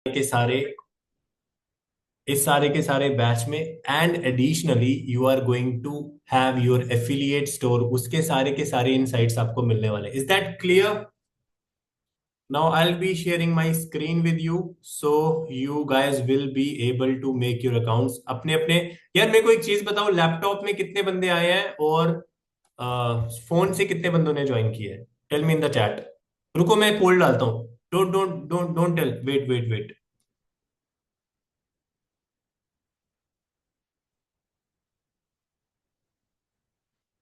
के सारे इस सारे के सारे बैच में, and additionally you are going to have your affiliate store, उसके सारे के सारे इनसाइट्स आपको मिलने वाले। Is that clear? Now I'll be sharing my screen with you, so you guys will be able to make your accounts अपने अपने। यार मेरे को एक चीज बताओ, लैपटॉप में कितने बंदे आए हैं और फोन से कितने बंदों ने ज्वाइन किया है? Tell me in the chat. रुको मैं पोल डालता हूँ। Don't don't don't don't tell, wait wait wait.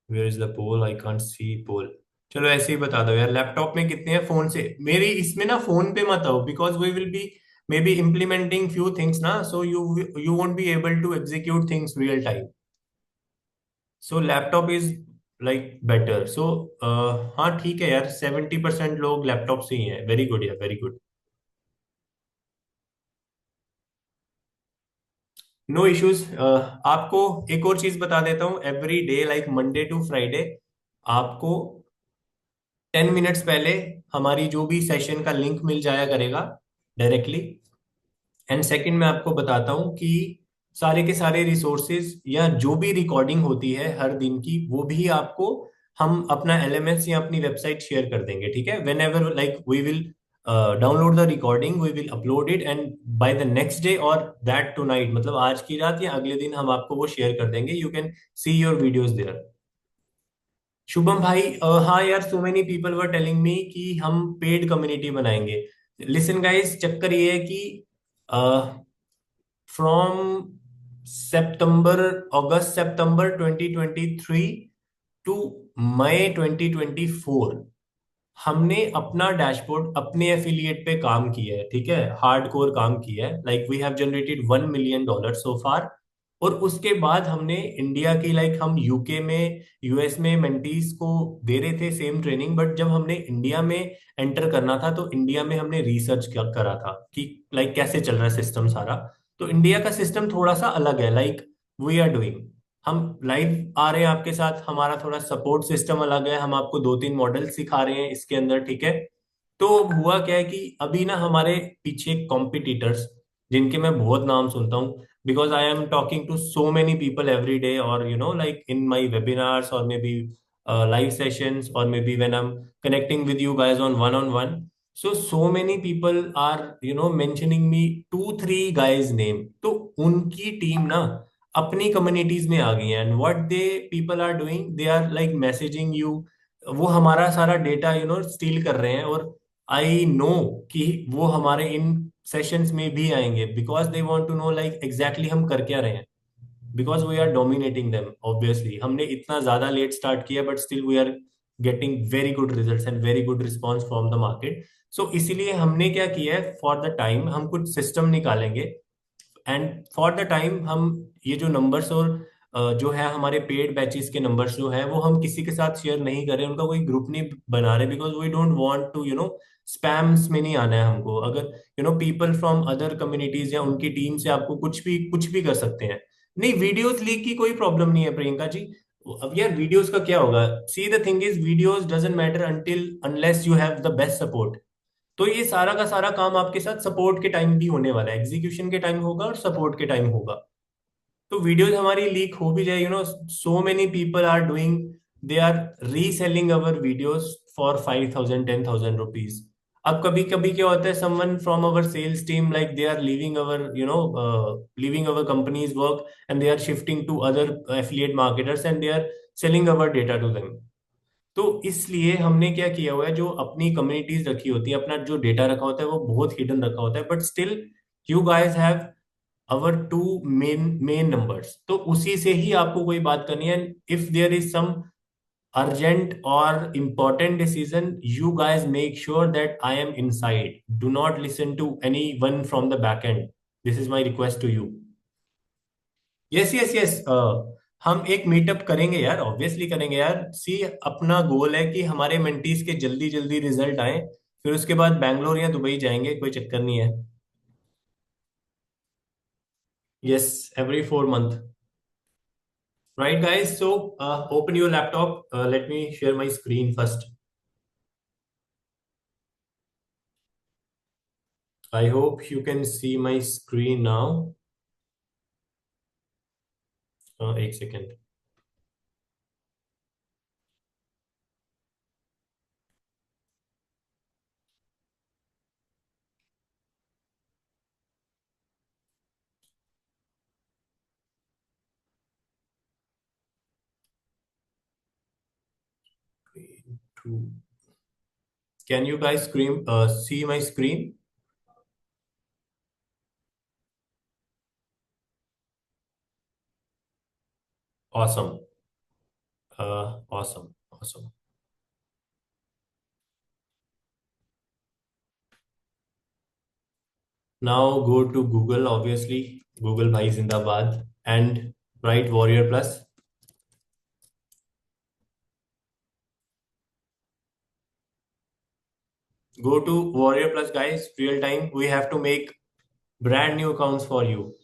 Where is the poll? I can't see poll. चलो ऐसे ही बता दो यार, लैपटॉप में कितने हैं, फोन से। मेरी इसमें ना फोन पे मत आओ, because we will be maybe implementing few things ना, so you won't be able to execute things real time. So laptop is like better. So हाँ ठीक है यार, 70% लोग लैपटॉप से ही हैं। वेरी गुड यार, वेरी गुड। No issues. आपको एक और चीज बता देता हूँ, every day like Monday to Friday आपको 10 मिनट्स पहले हमारी जो भी सेशन का लिंक मिल जाया करेगा डायरेक्टली। एंड सेकंड मैं आपको बताता हूँ कि सारे के सारे रिसोर्सेज या जो भी रिकॉर्डिंग होती है हर दिन की, वो भी आपको हम अपना एलएमएस या अपनी वेबसाइट शेयर कर देंगे। ठीक है, whenever like we will download the recording, we will upload it, and by the next day और दैट टू नाइट, मतलब आज की रात या अगले दिन हम आपको वो शेयर कर देंगे। You can see your videos there. Shubham भाई, हाँ यार, so many people were telling me कि हम पेड कम्युनिटी बनाएंगे। लिसन गाइस, चक्कर ये है कि from September, August September 2023 to मई 2024 हमने अपना डैशबोर्ड अपने एफिलिएट पे काम किया है। ठीक है, हार्डकोर काम किया है, like we have generated $1 million so far. और उसके बाद हमने इंडिया की, लाइक हम यूके में, यूएस में मेंटीज को दे रहे थे सेम ट्रेनिंग, बट जब हमने इंडिया में एंटर करना था तो इंडिया में हमने रिसर्च करा था कि लाइक कैसे चल रहा है सिस्टम सारा। तो इंडिया का सिस्टम थोड़ा सा अलग है, लाइक वी आर डूइंग, हम लाइव आ रहे हैं आपके साथ, हमारा थोड़ा सपोर्ट सिस्टम अलग है, हम आपको 2-3 मॉडल सिखा रहे हैं इसके अंदर। ठीक है, तो हुआ क्या है कि अभी ना हमारे पीछे कॉम्पिटिटर्स, जिनके मैं बहुत नाम सुनता हूँ, because I am talking to so many people every day, और you know like in my webinars और maybe live sessions, or maybe when I'm connecting with you guys on one-on-one. So many people are mentioning me 2-3 guys name, तो उनकी team ना अपनी communities में आ गई हैं, and what they people are doing, they are like messaging you. वो हमारा सारा डेटा स्टील कर रहे हैं, और आई नो कि वो हमारे इन सेशंस में भी आएंगे, because they want to know like exactly हम कर क्या रहे हैं, because we are dominating them. Obviously हमने इतना ज्यादा लेट स्टार्ट किया, but still we are getting very good results and very good response from the market. So इसीलिए हमने क्या किया है, फॉर द टाइम हम कुछ सिस्टम निकालेंगे, एंड फॉर द टाइम हम ये जो नंबर्स और जो है हमारे पेड बैचेस के नंबर्स जो है, वो हम किसी के साथ शेयर नहीं कर रहे, उनका कोई ग्रुप नहीं बना रहे, because we don't want to spams में नहीं आना है हमको। अगर पीपल फ्रॉम अदर कम्युनिटीज या उनकी टीम से आपको कुछ भी कर सकते हैं। नहीं, वीडियोस लीक की कोई प्रॉब्लम नहीं है प्रियंका जी। अब यार वीडियोस का क्या होगा, सी the thing is videos doesn't matter until unless you have the best support. तो ये सारा का सारा काम आपके साथ सपोर्ट के टाइम भी होने वाला है, एग्जीक्यूशन के टाइम होगा और सपोर्ट के टाइम होगा। तो वीडियोस हमारी लीक हो भी जाए, so many people are doing, they are reselling our videos for 5,000 10,000 rupees. अब कभी कभी क्या होता है, someone from our sales team, like they are leaving our leaving our companies work, and they are shifting to other affiliate marketers, and they are selling our data to them. तो इसलिए हमने क्या किया हुआ है, जो अपनी कम्युनिटीज रखी होती है, अपना जो डेटा रखा होता है वो बहुत हिडन रखा होता है, but still you guys have our two main main numbers, तो उसी से ही आपको कोई बात करनी है। If there is some urgent और important decision, you guys make sure that I am inside, do not listen to anyone from the back end. This is my request to you. Yes yes yes, हम एक meetup करेंगे यार, obviously करेंगे यार। सी, अपना गोल है कि हमारे मेंटीज के जल्दी जल्दी रिजल्ट आए, फिर उसके बाद बैंगलोर या दुबई जाएंगे, कोई चक्कर नहीं है। Yes, every 4 month. Right guys, so open your laptop, let me share my screen first. I hope you can see my screen now. एक second. Two. Can you guys see my screen? Awesome. Awesome. Awesome. Now go to Google, obviously. Google Bhai Zindabad and write Warrior Plus. Go to Warrior Plus, guys. Real time. We have to make brand new accounts for you.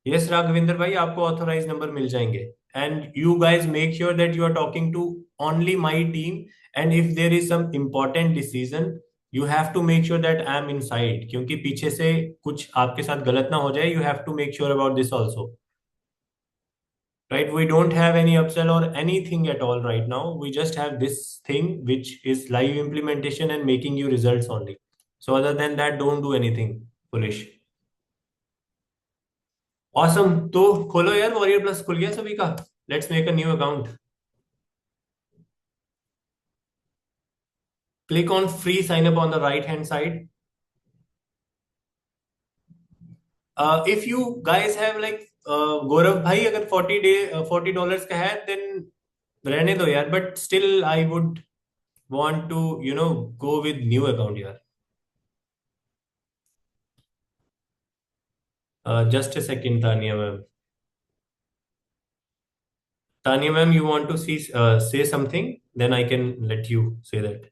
Yes, Raghavinder भाई आपको authorise number मिल जाएंगे. And you guys make sure that you are talking to only my team. And if there is some important decision you have to make sure that I am inside, क्योंकि पीछे से कुछ आपके साथ गलत ना हो जाए. You have to make sure about this also. Right, we don't have any upsell or anything at all right now. We just have this thing which is live implementation and making you results only. So other than that, don't do anything foolish. Awesome. तो खोलो यार, warrior plus खुल गया सभी का. Let's make a new account. Click on free sign up on the right hand side. If you guys have like गौरव भाई अगर 40 dollars का है देन रहने दो यार. But still I would want to go with new account यार. Just a second, Tanya ma'am. Tanya ma'am, you want to say something? Then I can let you say that.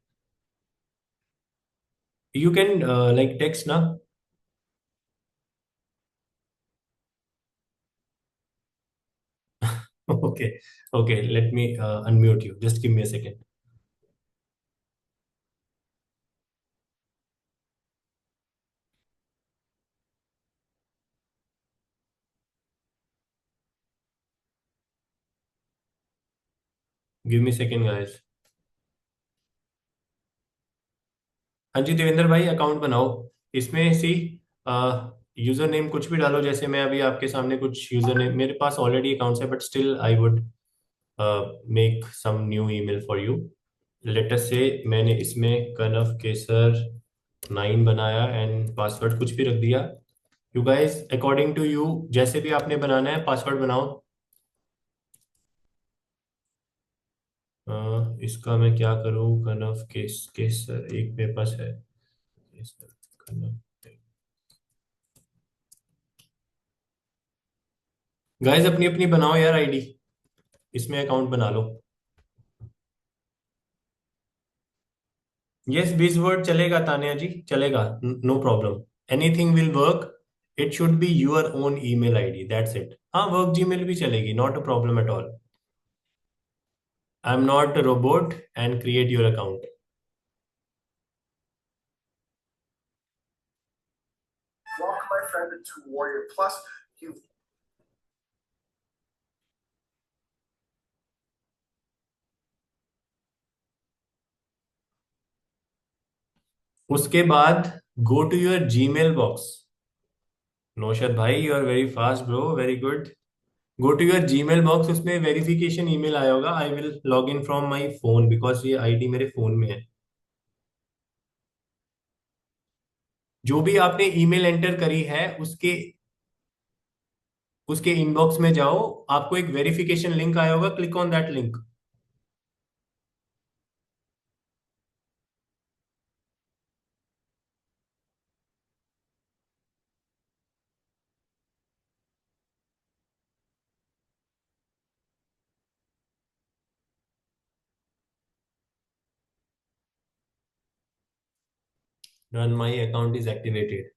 You can like text now. Okay, okay. Let me unmute you. Just give me a second. Give me a second, guys. हाँ जी देवेंद्र भाई, account बनाओ. इसमें सी user name कुछ भी डालो. जैसे मैं अभी आपके सामने कुछ यूजर नेम, मेरे पास ऑलरेडी अकाउंट्स है but still I would make some new email for you. Latest से मैंने इसमें कनव केसर 9 बनाया एंड पासवर्ड कुछ भी रख दिया. You guys according to you जैसे भी आपने बनाना है पासवर्ड बनाओ. इसका मैं क्या करूं? कनव केसर एक मेरे पास है. केसर कनव. गाइस अपनी अपनी बनाओ यार आईडी. इसमें अकाउंट बना लो. यस, बीस वर्ड चलेगा तानिया जी, चलेगा. No problem. Anything will work. It should be your own email ID, that's it. हाँ, वर्क जीमेल भी चलेगी, not a problem at all. I am not a robot and create your account. Welcome, my friend, to Warrior Plus. You. उसके बाद go to your Gmail box. Naushad भाई, you are very fast bro, very good. Go to your Gmail box. उसमें verification email आया होगा. I will log in from my phone because ये ID मेरे phone में है. जो भी आपने ईमेल एंटर करी है उसके उसके इनबॉक्स में जाओ. आपको एक वेरिफिकेशन लिंक आया होगा. Click on that link. Run my account is activated.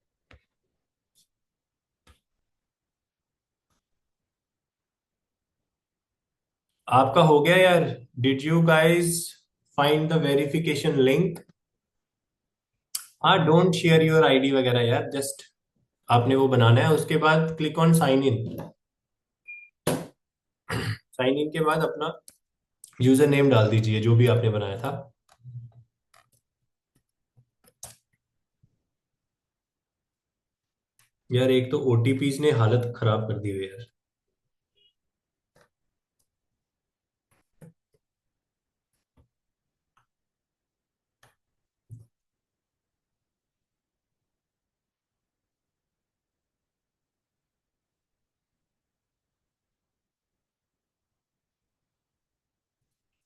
आपका हो गया यार? Did you guys find the verification link? हाँ, डोंट शेयर योर आईडी वगैरह यार, जस्ट आपने वो बनाना है, उसके बाद click on sign in. Sign in के बाद अपना यूजर नेम डाल दीजिए जो भी आपने बनाया था। यार एक तो ओटीपीज ने हालत खराब कर दी हुई है यार।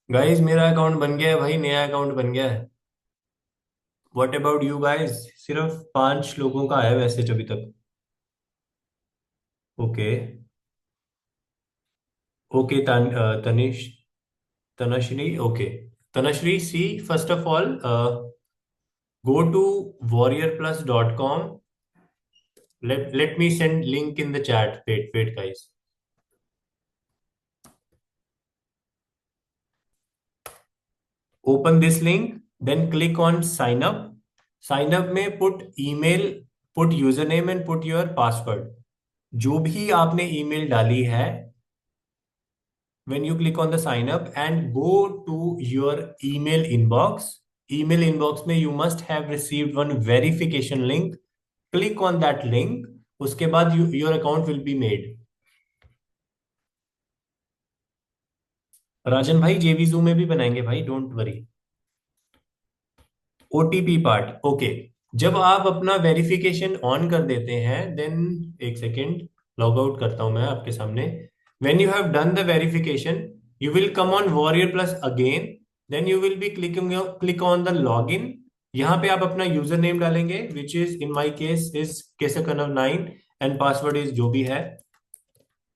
गाइस मेरा अकाउंट बन गया है भाई, नया अकाउंट बन गया है। What about you guys? सिर्फ 5 लोगों का है वैसे अभी तक। Okay. Okay Tanish, Tanshree, okay. Tanshree, see, first of all go to warriorplus.com. Let me send link in the chat. Wait guys. Open this link, then click on sign up. Sign up में put email, put username and put your password. जो भी आपने email डाली है, when you click on the sign up and go to your email inbox में you must have received one verification link. Click on that link. उसके बाद your account will be made. राजन भाई जेवीजू में भी बनाएंगे भाई, don't worry. OTP part, okay. जब आप अपना वेरिफिकेशन ऑन कर देते हैं, देन एक सेकेंड, लॉग आउट करता हूं मैं आपके सामने। When you have done the verification, you will come on Warrior Plus again. Then you will be click on the log in. यहाँ पे आप अपना यूजर नेम डालेंगे, which is in my case is केसकनव9, एंड पासवर्ड इज जो भी है।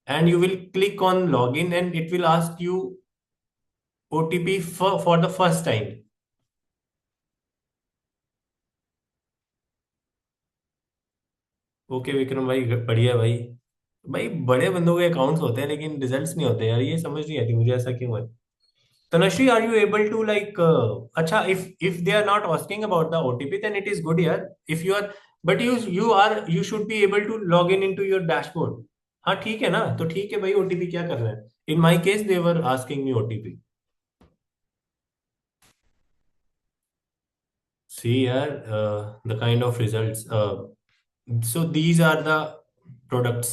And you will click on log in and it will ask you OTP for the first time. Okay Vikram भाई, बढ़िया भाई। भाई बड़े बंदों के अकाउंट्स होते हैं लेकिन रिजल्ट्स नहीं होते यार, ये समझ नहीं आती मुझे ऐसा क्यों है। Tanushree, are you able to like, अच्छा, if they are not asking about the OTP then it is good यार। If you are, but you should be able to log in into your dashboard. हाँ ठीक है ना, तो ठीक है भाई, ओटीपी क्या कर रहे हैं? In my case they were asking me OTP. See यार, the kind of results, so these are the products.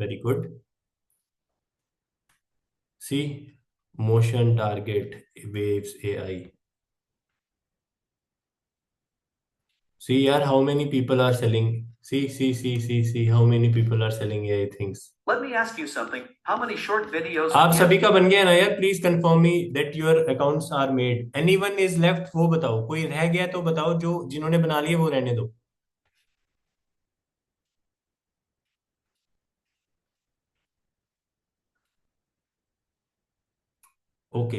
Very good. See, motion target waves AI. See, yaar, how many people are selling? See, how many people are selling AI things. Let me ask you something. How many short videos? आप सभी का बन गया ना यार? Please confirm me that your accounts are made. Anyone is left, वो बताओ, कोई रह गया तो बताओ, जो जिन्होंने बना लिए वो रहने दो। Okay,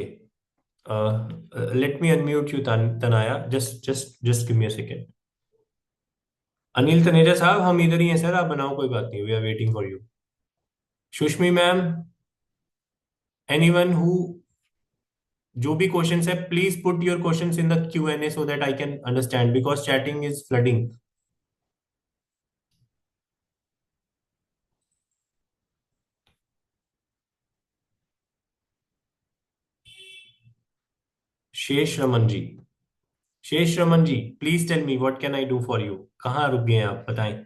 let me unmute you तनाया, just give me a second. Anil Taneja साहब, हम इधर ही हैं सर, आप बनाओ, कोई बात नहीं, we are waiting for you. Sushmi ma'am, anyone who, जो भी क्वेश्चंस है please put your questions in the Q&A so that I can understand, because chatting is flooding. Shesh Raman ji, Shesh Raman ji, please tell me what can I do for you. कहाँ रुक गए हैं आप, बताएं।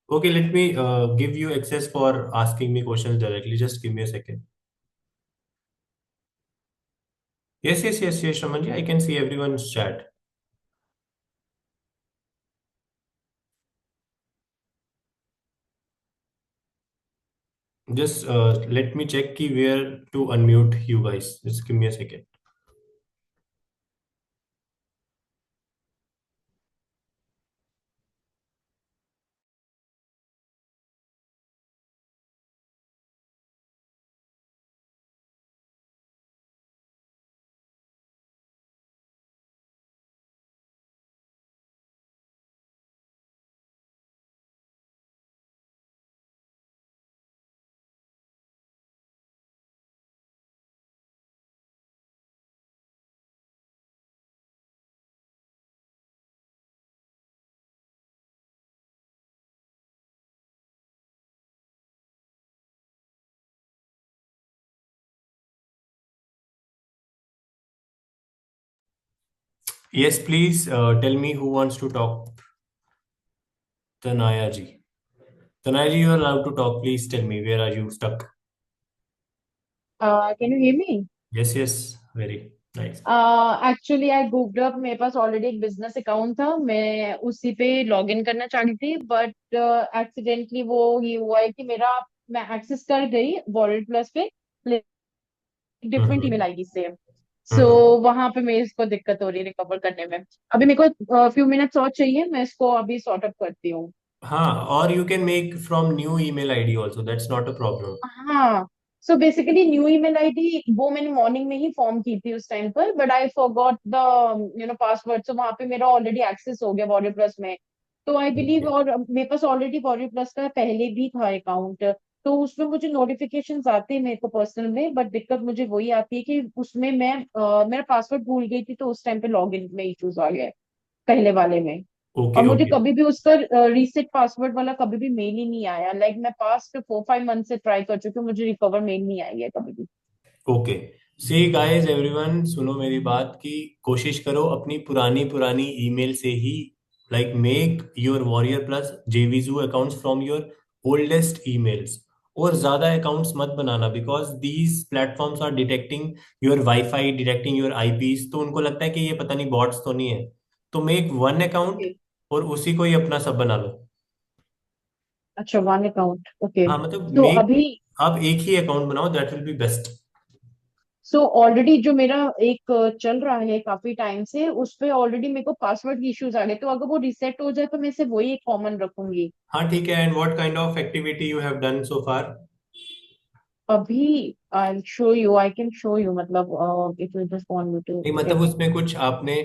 Okay, let me give you access for asking me questions directly, just give me a second. Yes, Shesh Raman ji, I can see everyone chat. Just let me check ki where to unmute you guys. Just give me a second. Yes, please tell me who wants to talk. Tanaya ji. Tanaya ji, you are allowed to talk. Please tell me where are you stuck? Can you hear me? Yes, yes, very nice. Actually I booked up, मेरे पास already एक business account था, मैं उसी पे log in करना चाह रही थी, बट एक्सीडेंटली वो ये हुआ है कि मेरा मैं एक्सेस कर गई वॉलेट प्लस पे डिफरेंट ईमेल हम्म आईडी से। सो हम्म। वहां पे मेरे इसको दिक्कत हो रही है रिकवर करने में। अभी मेरे को फ्यू मिनट्स और चाहिए, मैं इसको अभी सॉर्ट आउट करती हूँ। हाँ, और you can make from new email ID also, that's not a problem. हाँ। So basically new email ID वो मैंने मॉर्निंग में ही फॉर्म की थी उस टाइम पर, but I forgot the password. So वहां पे मेरा ऑलरेडी एक्सेस हो गया वॉरियर प्लस में। तो आई बिलीव, ओके और मेरे पास ऑलरेडी वॉरियर प्लस का पहले भी था अकाउंट। तो उसमें मुझे नोटिफिकेशंस आते हैं मेरे को पर्सनल में, बट दिक्कत मुझे वही आती है कि उसमें मैं मेरा पासवर्ड भूल गई थी, तो उस टाइम पे लॉग इन में इश्यूज आ गए पहले वाले में। और ओके मुझे ओके। कभी भी उसका रीसेट पासवर्ड वाला कभी भी मेल ही नहीं आया। लाइक मैं पास्ट 4-5 मंथ से ट्राई कर चुकी हूँ, मुझे रिकवर मेल नहीं आई है कभी भी। ओके, सी गाइस एवरीवन, सुनो मेरी बात की। कोशिश करो अपनी पुरानी पुरानी ईमेल से ही, like make your Warrior Plus JVZoo accounts from your oldest emails. और ज्यादा अकाउंट्स मत बनाना, because these platforms are detecting your WiFi, detecting your IPs, तो उनको लगता है कि ये पता नहीं बॉट्स तो नहीं है। तो मेक वन अकाउंट ओके। और उसी को ही अपना सब बना लो। अच्छा, वन अकाउंट, ओके। हाँ मतलब तो मेक, अभी, आप एक ही अकाउंट बनाओ, that will be best. So already जो मेरा एक चल रहा है काफी टाइम से, उस पे ऑलरेडी मेरे को पासवर्ड की इश्यूज आ गए, तो अगर वो रिसेट हो जाए तो मैं सिर्फ वही एक कॉमन रखूंगी। हाँ ठीक है, and what kind of activity you have done so far? अभी I show you, I can show you, मतलब if you just want me to नहीं मतलब चेक। उसमें कुछ आपने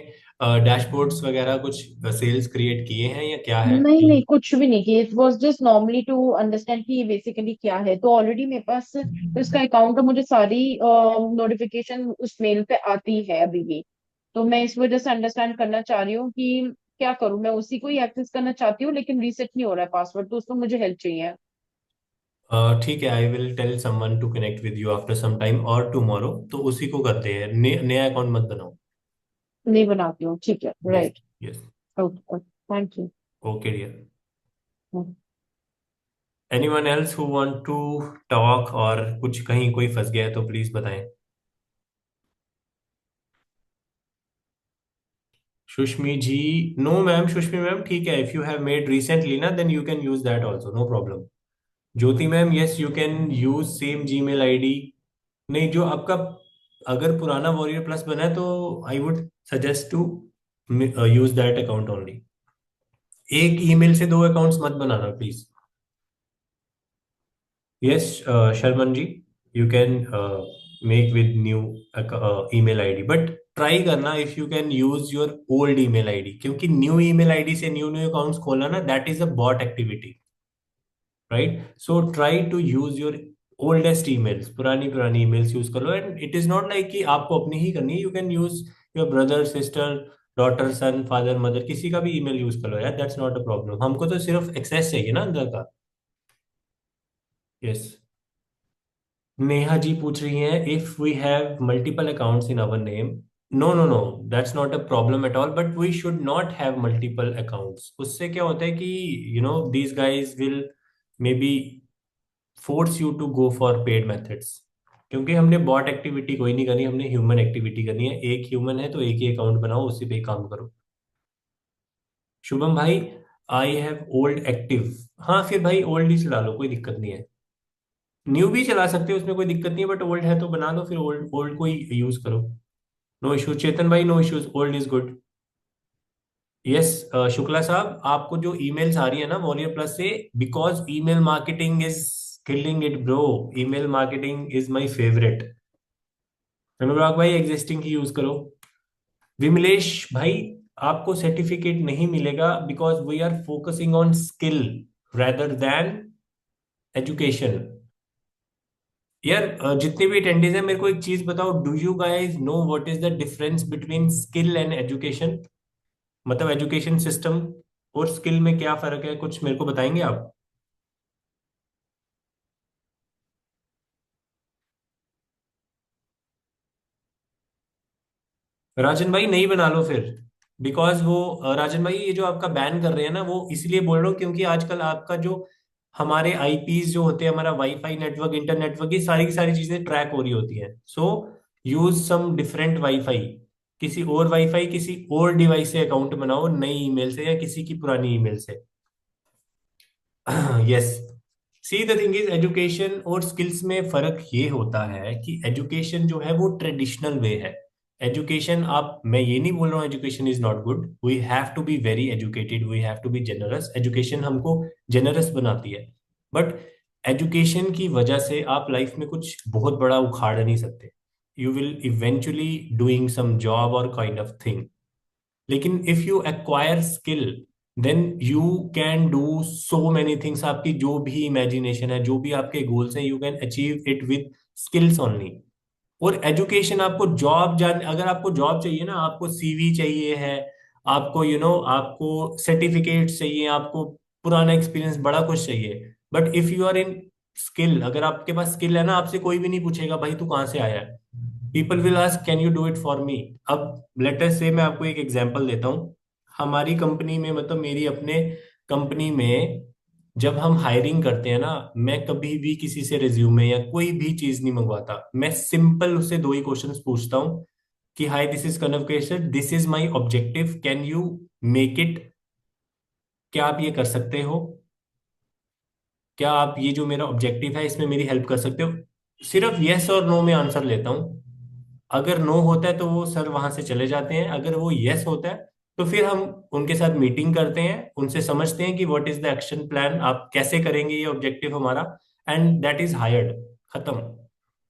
डैशबोर्ड्स वगैरह कुछ सेल्स क्रिएट किए हैं या क्या है? नहीं नहीं, कुछ भी नहीं किया। It was just normally to understand कि ये बेसिकली क्या है। तो ऑलरेडी मेरे पास इसका अकाउंट है, मुझे सारी नोटिफिकेशन उस मेल पे आती है अभी भी। तो मैं इस वजह से अंडरस्टैंड करना चाह रही हूँ कि क्या करूँ। मैं उसी को ही एक्सेस करना चाहती हूँ, लेकिन रीसेट नहीं हो रहा है पासवर्ड, तो उसमें मुझे हेल्प चाहिए। ठीक है, I will tell someone to connect with you after some time और टुमारो, तो उसी को करते हैं। नया अकाउंट मत बनाओ। नहीं बनाती हूँ, ठीक है, yes right. Yes. Okay, thank you. Okay dear. Anyone else who want to talk, और कुछ कहीं कोई फंस गया है तो प्लीज बताएं। Sushmi ji, no ma'am, Sushmi ma'am ठीक है, if you have made recently ना then you can use that also, no problem. Jyoti ma'am, yes you can use same Gmail ID. नहीं, जो आपका अगर पुराना वॉरियर प्लस बना है तो I would suggest to use that account only. एक ईमेल से दो अकाउंट्स मत बनाना please. Yes Sharman ji, you can make with new email ID, but try करना if you can use your old email ID, क्योंकि न्यू ईमेल आईडी से new new accounts खोलना ना, that is a bot activity, right? So try to use your oldest emails, पुरानी पुरानी emails use कर लो। And it is not like कि आपको अपनी ही करनी है, you can use your brother sister daughter sun father mother, किसी का भी ईमेल यूज कर लो यार, दैट्स नॉट अ प्रॉब्लम। हमको तो सिर्फ एक्सेस चाहिए ना अंदर का। यस। नेहा जी पूछ रही हैं, if we have multiple accounts in our name. No no no, that's not a problem at all, but we should not have multiple accounts. उससे क्या होता है कि these guys will may be force you to go for paid methods. क्योंकि हमने bot activity कोई नहीं करनी, हमने ह्यूमन एक्टिविटी करनी है। एक ह्यूमन है तो एक ही अकाउंट बनाओ, उसी पे काम करो। शुभम भाई, आई हैव ओल्ड एक्टिव। हाँ फिर भाई ओल्ड ही चला लो, कोई दिक्कत नहीं है। न्यू भी चला सकते हो, उसमें कोई दिक्कत नहीं है, बट ओल्ड है तो बना लो, फिर ओल्ड ओल्ड को ही यूज करो। नो इश्यूज चेतन भाई, no issues, old is good. Yes Shukla साहब, आपको जो ईमेल्स आ रही है ना वॉरियर प्लस से, because email marketing is killing it bro. Email marketing is my favourite. Anurag भाई एग्जिस्टिंग की यूज करो। विमलेश भाई, आपको सर्टिफिकेट नहीं मिलेगा because we are focusing on skill rather than education. यार जितने भी अटेंडेंस है, मेरे को एक चीज बताओ, do you guys know what is the difference between skill and education? मतलब एजुकेशन सिस्टम और स्किल में क्या फर्क है, कुछ मेरे को बताएंगे आप? राजन भाई नहीं बना लो फिर। बिकॉज वो राजन भाई, ये जो आपका बैन कर रहे हैं ना, वो इसलिए बोल रहा हूँ क्योंकि आजकल आपका जो हमारे आईपीज जो होते हैं, हमारा वाईफाई नेटवर्क, इंटरनेट नेटवर्क, ये सारी की सारी चीजें ट्रैक हो रही होती हैं। सो यूज सम डिफरेंट वाईफाई, किसी और वाईफाई, किसी और डिवाइस से अकाउंट बनाओ, नई ईमेल से या किसी की पुरानी ईमेल से। Yes. C the thing is, education और स्किल्स में फर्क ये होता है कि एजुकेशन जो है वो ट्रेडिशनल वे है। एजुकेशन, आप, मैं ये नहीं बोल रहा हूँ education is not good, we have to be very educated, we have to be generous, education हमको जेनरस बनाती है। बट एजुकेशन की वजह से आप लाइफ में कुछ बहुत बड़ा उखाड़ नहीं सकते। You will eventually doing some job और काइंड ऑफ थिंग। लेकिन if you acquire skill, then you can do so many things. आपकी जो भी इमेजिनेशन है, जो भी आपके गोल्स हैं, you can achieve it with skills only. और एजुकेशन आपको जॉब जान, अगर आपको जॉब चाहिए ना, आपको सीवी चाहिए है, आपको आपको सर्टिफिकेट चाहिए, आपको पुराना एक्सपीरियंस, बड़ा कुछ चाहिए। But if you are in skill, अगर आपके पास स्किल है ना, आपसे कोई भी नहीं पूछेगा भाई तू कहाँ से आया है। People will ask can you do it for me. अब लेट अस से, मैं आपको एक एग्जांपल देता हूँ। हमारी कंपनी में, मतलब मेरी अपने कंपनी में, जब हम हायरिंग करते हैं ना, मैं कभी भी किसी से रिज्यूमे या कोई भी चीज नहीं मंगवाता। मैं सिंपल उससे दो ही क्वेश्चंस पूछता हूँ कि hi this is Kanav Kesar, this is my objective, can you make it, क्या आप ये कर सकते हो, क्या आप ये जो मेरा ऑब्जेक्टिव है इसमें मेरी हेल्प कर सकते हो। सिर्फ यस और नो में आंसर लेता हूँ। अगर नो होता है तो वो सर वहां से चले जाते हैं, अगर वो यस होता है तो फिर हम उनके साथ मीटिंग करते हैं, उनसे समझते हैं कि what is the action plan, आप कैसे करेंगे ये ऑब्जेक्टिव हमारा, एंड दैट इज हायर्ड, खत्म।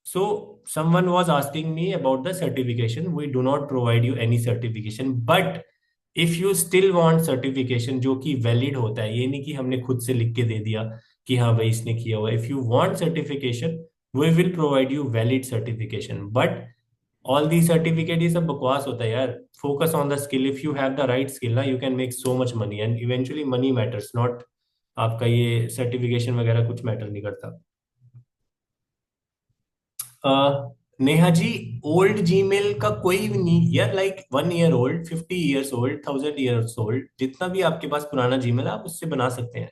सो someone was asking me about the certification, we do not provide you any certification, but if you still want certification जो कि वैलिड होता है, ये नहीं कि हमने खुद से लिख के दे दिया कि हाँ भाई इसने किया हुआ, if you want certification we will provide you valid certification. But all the certificate ये सब बकवास होता है यार। Focus on the skill, if you have the right skill ना, you can make so much money, and eventually money matters not, आपका ये certification वगैरह कुछ मैटर नहीं करता। नेहा जी, ओल्ड जीमेल का कोई भी नहीं यार, like 1 year old, 50 years old, 1000 years old, जितना भी आपके पास पुराना जीमेल है आप उससे बना सकते हैं।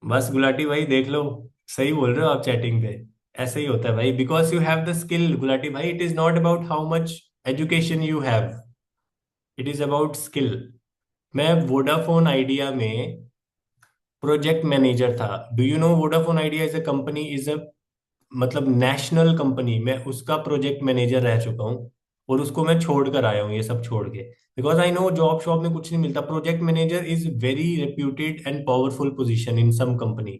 बस गुलाटी भाई देख लो, सही बोल रहे हो आप चैटिंग पे। ऐसे ही होता है भाई, because you have the skill Gulati भाई, it is not about how much education you have, it is about skill. मैं वोडाफोन आइडिया में प्रोजेक्ट मैनेजर था। Do you know Vodafone Idea is a company, is a, मतलब national company, मैं उसका project manager रह चुका हूँ। और उसको मैं छोड़ कर आया हूँ, ये सब छोड़ के, because I know job shop में कुछ नहीं मिलता। Project manager is very reputed and powerful position in some company,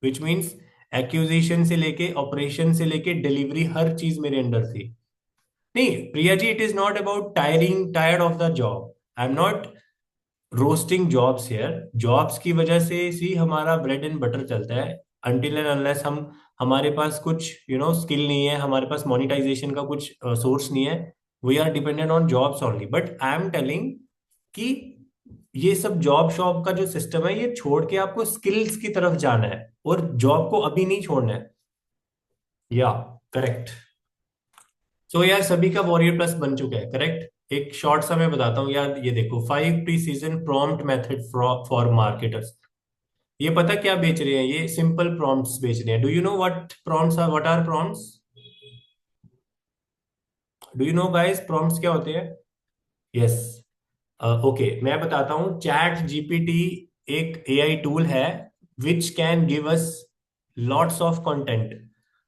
which means acquisition से लेके ऑपरेशन से लेके डिलीवरी हर चीज मेरे अंडर थी। नहीं Priya ji, it is not about tiring, tired of the job, I am not roasting jobs here. Jobs की वजह से सी हमारा ब्रेड एंड बटर चलता है, अनटिल एंड अनलेस हम, हमारे पास कुछ स्किल नहीं है, हमारे पास मोनेटाइजेशन का कुछ सोर्स नहीं है, we are dependent on jobs only. But I am telling कि ये सब जॉब शॉप का जो सिस्टम है ये छोड़ के आपको स्किल्स की तरफ जाना है, और जॉब को अभी नहीं छोड़ना है। या करेक्ट। सो यार सभी का वॉरियर प्लस बन चुका है, करेक्ट। एक शॉर्ट सा मैं बताता हूँ यार, ये देखो, 5 precision prompt method for marketers. ये पता क्या बेच रहे हैं, ये सिंपल प्रॉम्प्ट्स बेच रहे हैं। Do you know what are prompts? Do you know guys prompts क्या होते हैं? यस। ओके, मैं बताता हूँ। चैट जीपीटी एक एआई टूल है which can give us lots of content.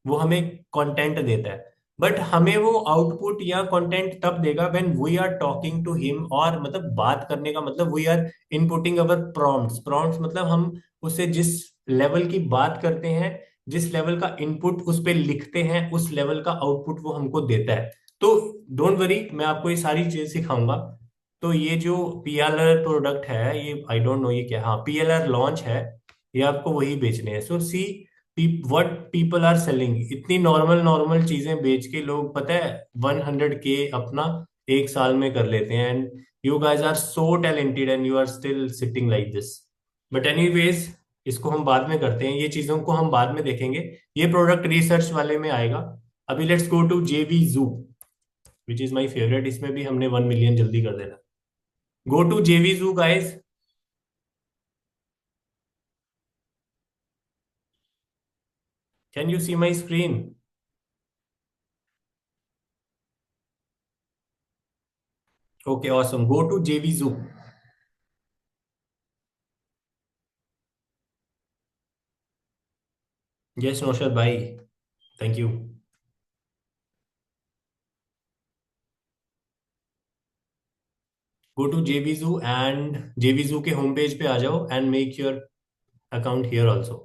वो हमें कंटेंट देता है, बट हमें वो आउटपुट या कंटेंट तब देगा when we are talking to him, और मतलब बात करने का मतलब we are inputting our prompts. Prompts मतलब हम उससे जिस लेवल की बात करते हैं, जिस लेवल का इनपुट उस पर लिखते हैं, उस लेवल का आउटपुट वो हमको देता है। तो डोंट वरी, मैं आपको ये सारी चीजें सिखाऊंगा। तो ये जो पीएलआर प्रोडक्ट है, ये आई डोंट नो ये क्या, हाँ पीएलआर लॉन्च है, ये आपको वही बेचने हैं। So see what people are selling, इतनी नॉर्मल नॉर्मल चीजें बेच के लोग, पता है, 100K अपना एक साल में कर लेते हैं। And you guys are so talented and you are still sitting like this. But anyways, इसको हम बाद में करते हैं, ये चीजों को हम बाद में देखेंगे। ये प्रोडक्ट रिसर्च वाले में आएगा। अभी लेट्स गो टू जेवी जू। विच इज माई फेवरेट, इसमें भी हमने 1 मिलियन जल्दी कर देना। गो to JVZoo guys. Can you see my screen? Okay awesome, go to JVZoo. Yes Naushad भाई, thank you. Go to JVZoo and JVZoo के होम पेज पे आ जाओ and make your account here also.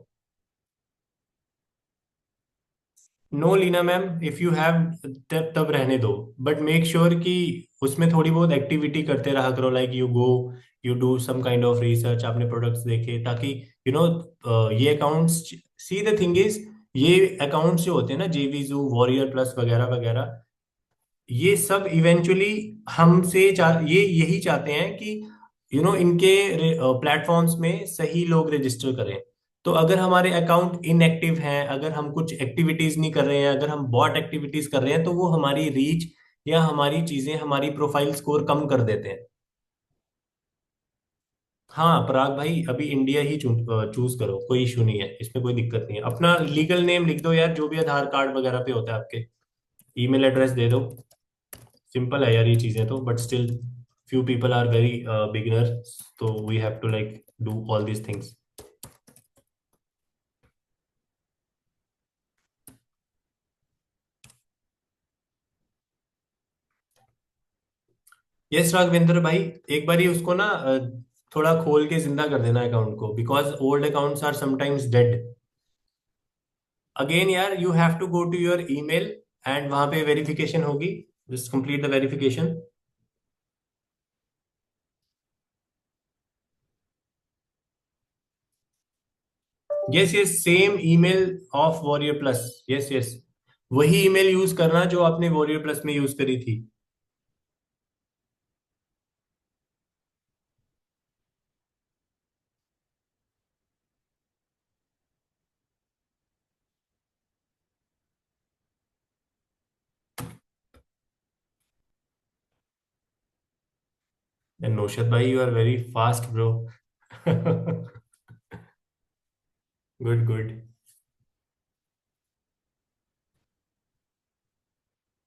No Leena ma'am, if you have तब तब रहने दो, but make sure कि उसमें थोड़ी बहुत एक्टिविटी करते रहा करो, like you go, you do some kind of research, आपने प्रोडक्ट्स देखे, ताकि यू नो ये accounts, see the thing is, ये अकाउंट्स जो होते हैं ना, जेवीजू, वॉरियर प्लस वगैरह वगैरह, ये सब इवेंचुअली ये यही चाहते हैं कि इनके प्लेटफॉर्म्स में सही लोग रजिस्टर करें। तो अगर हमारे अकाउंट इनएक्टिव हैं, अगर हम कुछ एक्टिविटीज नहीं कर रहे हैं, अगर हम बॉट एक्टिविटीज कर रहे हैं, तो वो हमारी रीच या हमारी चीजें, हमारी प्रोफाइल स्कोर कम कर देते हैं। हाँ पराग भाई, अभी इंडिया ही चूज करो, कोई इशू नहीं है इसमें, कोई दिक्कत नहीं है। अपना लीगल नेम लिख दो यार, जो भी आधार कार्ड वगैरह पे होता है आपके, ईमेल एड्रेस दे दो। सिंपल है यार ये चीजें तो, but still few people are very beginner, so we have to like do all these things. Yes Raghavendra भाई, एक बार ही उसको ना थोड़ा खोल के जिंदा कर देना अकाउंट को, because old accounts are sometimes dead. Again यार, you have to go to your email and वहां पे वेरिफिकेशन होगी, just complete the verification. Yes yes, same email of Warrior Plus. Yes yes, वही ईमेल यूज करना जो आपने warrior plus में use करी थी। एंड नौशद भाई, you are very fast bro. Good good.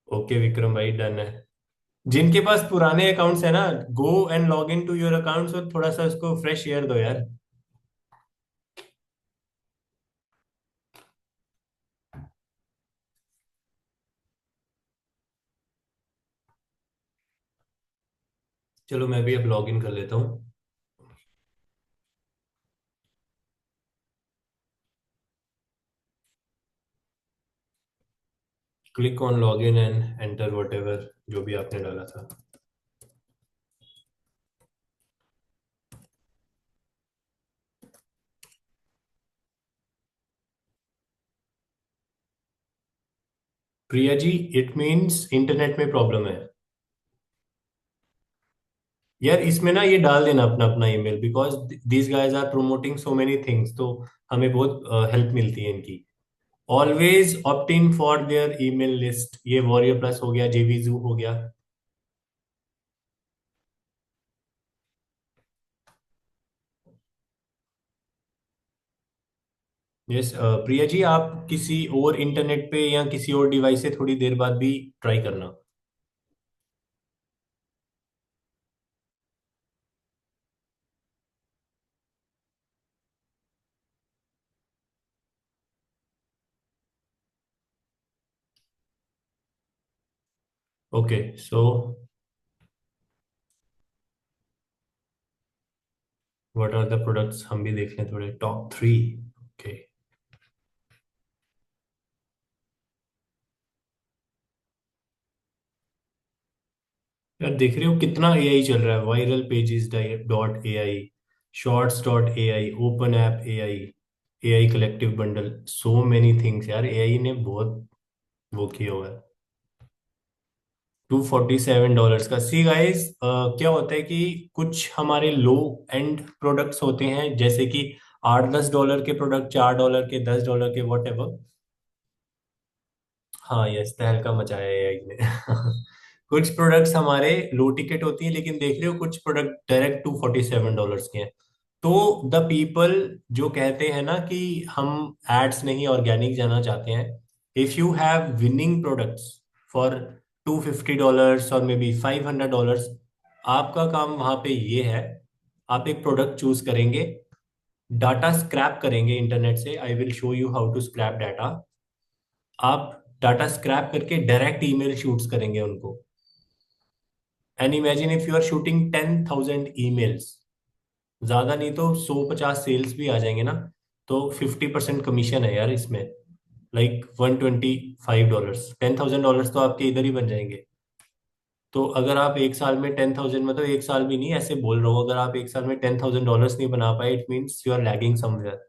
Okay Vikram भाई, डन है। जिनके पास पुराने अकाउंट्स है ना, go and log in to your accounts और थोड़ा सा उसको फ्रेश एयर दो यार। चलो मैं भी अब लॉग इन कर लेता हूँ। Click on log in and enter whatever जो भी आपने डाला था। Priya ji, it means internet में प्रॉब्लम है। यार इसमें ना ये डाल देना अपना अपना email, because these guys are promoting so many things, तो हमें बहुत हेल्प मिलती है इनकी। Always opt in for their email list. ये वॉरियर प्लस हो गया, जेवीजू हो गया। यस प्रिया जी, आप किसी और इंटरनेट पे या किसी और डिवाइस से थोड़ी देर बाद भी ट्राई करना। Okay so what are the products, हम भी देख लें थोड़े टॉप 3। ओके। यार देख रहे हो कितना एआई चल रहा है, viral pages dot A I, shorts dot A I, open app A I, A I collective bundle, so many things यार, एआई ने बहुत वो किया हुआ है। $247 का। सी गाइस, क्या होता है कि कुछ हमारे लो एंड प्रोडक्ट्स होते हैं, जैसे कि $8-10 के प्रोडक्ट, $4 के, $10 के, वॉट एवर। हाँ यस, तहलका मचाया है एआई ने। कुछ प्रोडक्ट्स हमारे लो टिकट होती हैं, लेकिन देख रहे हो कुछ प्रोडक्ट डायरेक्ट $247 के हैं। तो द पीपल जो कहते हैं ना कि हम एड्स नहीं ऑर्गेनिक जाना चाहते हैं, if you have winning products for $250 और मे बी $500, आपका काम वहां पे ये है, आप एक प्रोडक्ट चूज करेंगे, डाटा स्क्रैप करेंगे इंटरनेट से, I will show you how to scrape data. आप डाटा स्क्रैप करके डायरेक्ट ईमेल शूट्स करेंगे उनको, and imagine if you are shooting 10,000 emails, ज्यादा नहीं तो 150 सेल्स भी आ जाएंगे ना, तो 50% कमीशन है यार इसमें, लाइक $125, $10,000 तो आपके इधर ही बन जाएंगे। तो अगर आप एक साल में 10,000, मतलब एक साल भी नहीं, ऐसे बोल रहा हूँ, अगर आप एक साल में $10,000 नहीं बना पाए, it means you are lagging somewhere.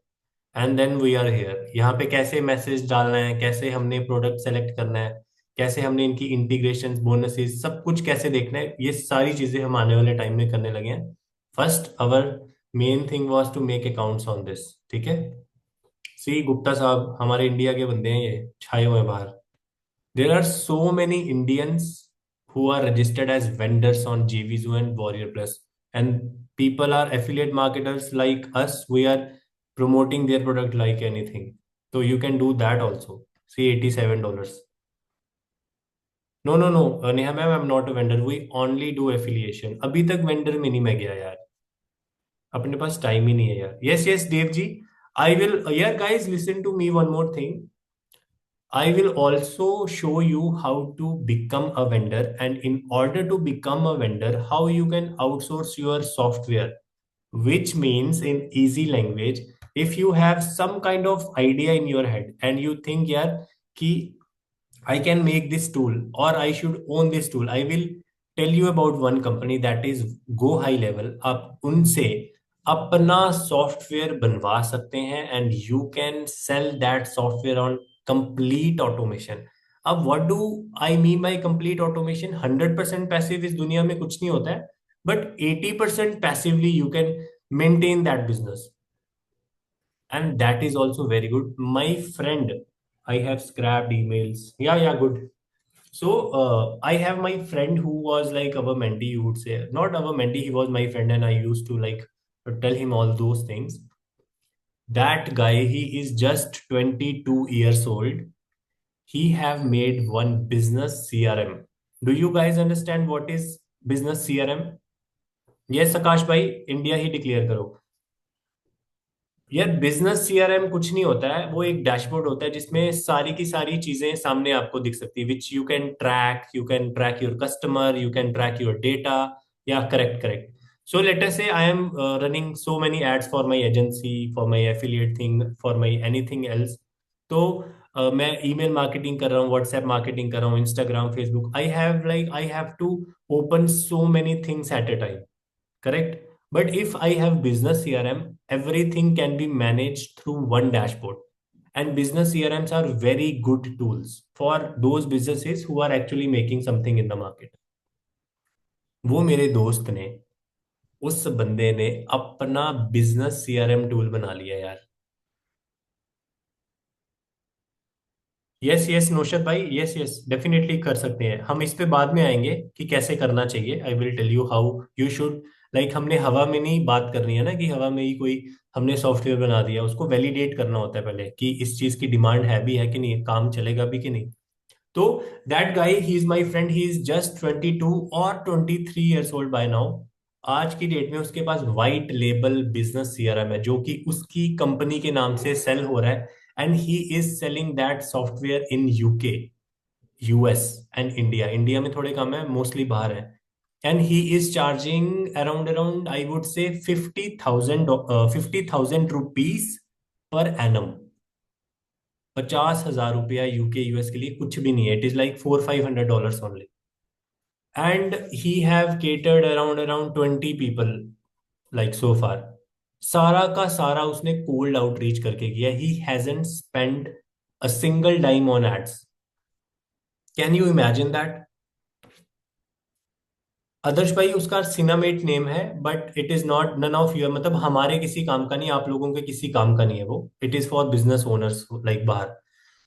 And then we are here, यहाँ पे कैसे मैसेज डालना है, कैसे हमने प्रोडक्ट सेलेक्ट करना है, कैसे हमने इनकी इंटीग्रेशन बोनसेस सब कुछ कैसे देखना है, ये सारी चीजें हम आने वाले टाइम में करने लगे हैं। First our main thing was to make accounts on this, ठीक है। सी गुप्ता साहब हमारे इंडिया के बंदे हैं, ये छाए हुए हैं बाहर। There are so many Indians who are registered as vendors on JVZoo and Warrior Plus, and people are affiliate marketers like us. We are promoting their product like anything. So you can do that also. See, $87. No, no, no, Neha ma'am, I'm not a vendor. We only do affiliation. अभी तक vendor में नहीं मैं गया यार, अपने पास time ही नहीं है यार। Yes, yes, Dev ji, I will. Yeah, guys, listen to me one more thing. I will also show you how to become a vendor, and in order to become a vendor, how you can outsource your software, which means in easy language, if you have some kind of idea in your head and you think, yeah, ki I can make this tool or I should own this tool, I will tell you about one company that is Go High Level. आप उनसे अपना software बनवा सकते हैं and you can sell that software on complete automation. अब what do I mean by complete automation? 100% passive इस दुनिया में कुछ नहीं होता है, but 80% passively you can maintain that business, and that is also very good. My friend, I have scrapped emails, yeah, yeah, good. So I have my friend who was like our mentee, you would say, not our mentee, he was my friend and I used to like tell him all those things. That guy, he is just 22 years old. He have made one business CRM. Do you guys understand what is business CRM? Yes, Akash bhai, India he declare करो। यार business CRM कुछ नहीं होता है, वो एक dashboard होता है जिसमें सारी की सारी चीजें सामने आपको दिख सकती है, which you can track your customer, you can track your data. Yeah correct, correct. So let us say I am running so many ads for my agency, for my affiliate thing, for my anything else. तो मैं email marketing कर रहा हूँ, WhatsApp marketing कर रहा हूँ, Instagram, Facebook, I have to open so many things at a time, correct? But if I have business CRM, everything can be managed through one dashboard. And business CRMs are very good tools for those businesses who are actually making something in the market. वो मेरे दोस्त ने, उस बंदे ने अपना business CRM tool बना लिया यार। यस यस नौशद भाई, यस यस, डेफिनेटली कर सकते हैं हम, इस पे बाद में आएंगे कि कैसे करना चाहिए। I will tell you how you should, like हमने हवा में नहीं बात करनी है ना कि हवा में ही कोई हमने सॉफ्टवेयर बना दिया, उसको वैलिडेट करना होता है पहले कि इस चीज की डिमांड है भी है कि नहीं, काम चलेगा भी कि नहीं। तो that guy, he is my friend, he is just 22 और 23 ईयर्स ओल्ड बाय नाउ। आज की डेट में उसके पास वाइट लेबल बिजनेस सीआरएम है जो कि उसकी कंपनी के नाम से सेल हो रहा है, and he is selling that software in UK, US and India. India में थोड़े कम है, मोस्टली बाहर है। And he is charging around around I would say 50,000 rupees per annum. 50,000 रुपया यूके यूएस के लिए कुछ भी नहीं है, it is like $400-500 only. And he have catered around around 20 people, like so far. सारा का सारा उसने कोल्ड आउटरीच करके किया, he hasn't spend a single time on ads. Can you imagine that? Adarsh भाई उसका सिनामेट नेम है, but it is not none of your, मतलब हमारे किसी काम का नहीं, आप लोगों के किसी काम का नहीं है वो, it is for business owners like बाहर।